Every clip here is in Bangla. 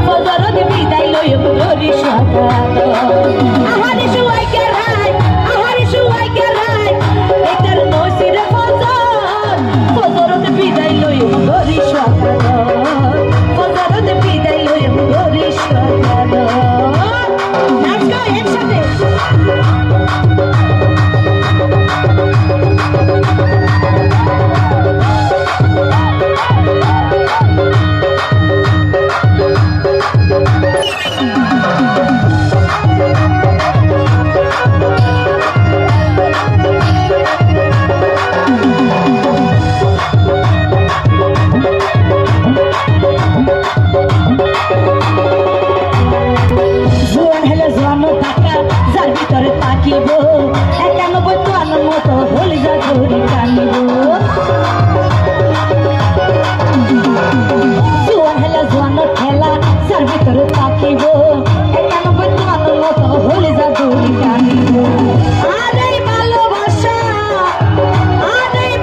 ফজরত বিদায় লই গরি সকাল আহারে শুয়াই কে রাই এটার নসিরে ফজরত বিদায় লই গরি সকাল ফজরত বিদায় লই গরি সকাল নাচ গো একসাথে তাকিব 91 তো আনার মতো হলি যা ধরি টানিব জোয়ান হেলা জোয়ান খেলা যার ভিতরে তাকিব 91 তো আনার মতো হলি যা ধরি টানিব আরে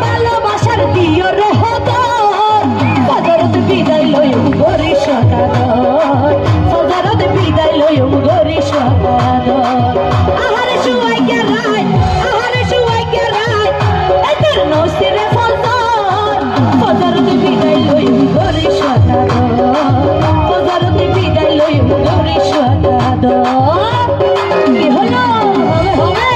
ভালোবাসার দিও রহদর ফজরত বিদায় লই গরি সকাল ফজরত বিদায় লই গরি সকাল নসিরে ফজরত বিদায় লই গরি সকাল ফজরত বিদায় লই গরি সকাল কি হলো হবে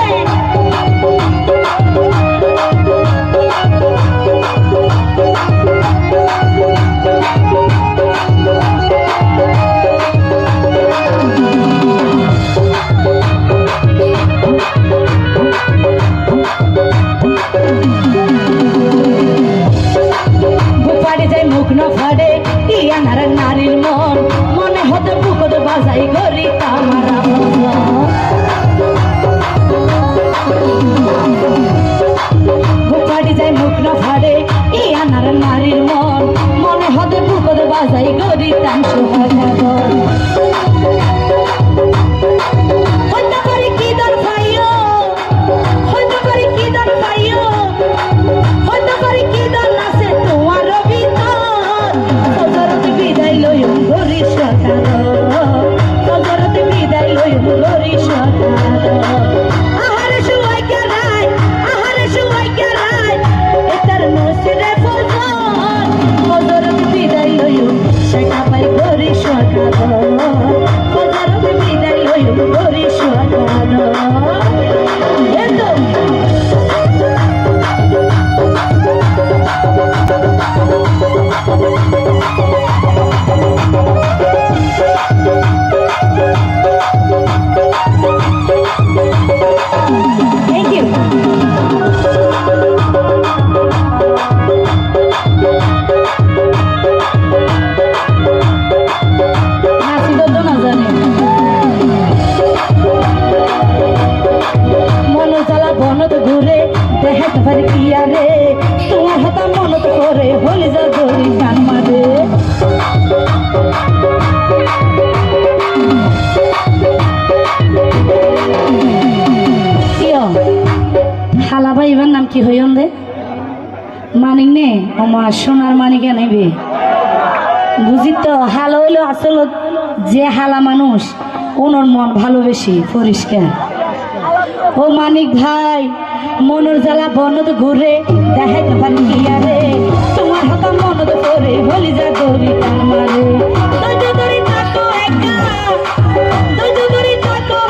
নারীর মন মনে হতে বুকত বাজাই গরি তামারা বুকাটি যায় মুখ না ফাড়ে ইয়ানার নারীর মন মনে হতে বুকত বাজাই গরি তাম সোহাগ হইতে পারি কি দর পাইও হইতে পারি কি দর পাইও হইতে পারি কি দর আছে তোমার ভিতর ফজরত বিদায় লই গরি সকাল ফজরত বিদায় লই গরি সকাল আহারে শুয়াই কে রাই এটার নসিরে ফজরত বিদায় লই সেটা পাই গরি সকাল ফজরত বিদায় লই গরি সকাল এতো Thank you. মনোজালা বনত ঘুরে দেখাত পারি কিয়া রে তোমার হাতা মনত করে হলি যা ধরি গান মারে হালা ভাই এবার নাম কি হইন দে মানিক নে আমার সোনার মানিকে নেবে বুঝি তো হালা হইলো আসলে যে হালা মানুষ ওনার মন ভালোবেসি পরিষ্কার ও মানিক ভাই মনের জ্বালা বনত ঘুরে দেখাইতে পারি কিয়া রে তোমার হাতা মনত করে হলি যা ধরি টান মারে দরি থাকো একা দরি থাকো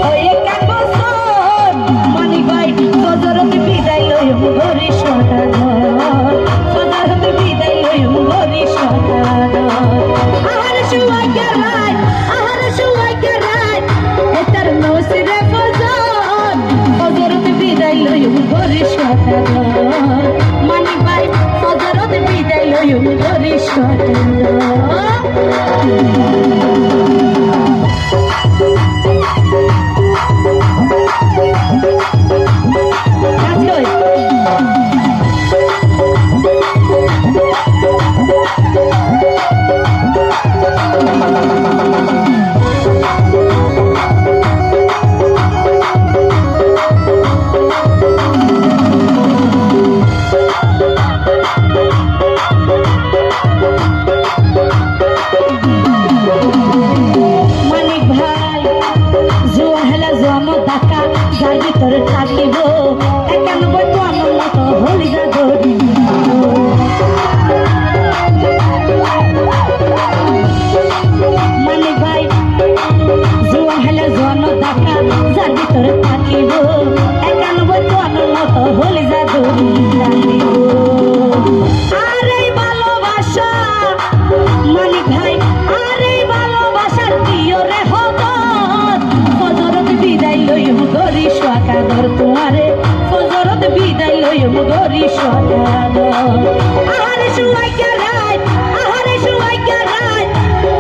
হয়ে কান বছর মানিক ভাই ফজরত বিদায় লই গরি সকাল ফজরত বিদায় লই গরি সকাল আহারে শুয়াই কে রাই এটার নসিরে ফজরত বিদায় লই গরি সকাল মানিক ভাই ফজরত বিদায় লই গরি সকাল মানিক ভাই আরে ভালোবাসার প্রিয় রে হগত ফজরত বিদায় লইম গরি সোয়াকাদর তোমারে ফজরত বিদায় লইম গরি সোয়াকাদর আহারে সুয়াইকা রাত আহারে সুয়াইকা রাত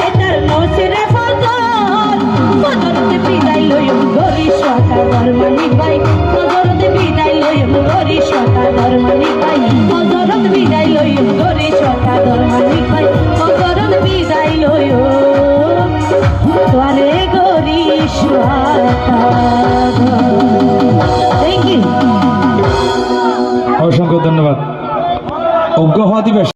এটার নসিরে ফজর ফজরত বিদায় লইম গরি সোয়াকাদর মানিক ভাই ফজরত বিদায় লইম গরি সোয়াকাদর মানিক ভাই ফজরত বিদায় লইম গরি সোয়াকাদর মানিক ভাই ফজরত বিদায় লইম তোরে গরি সোয়াকাদর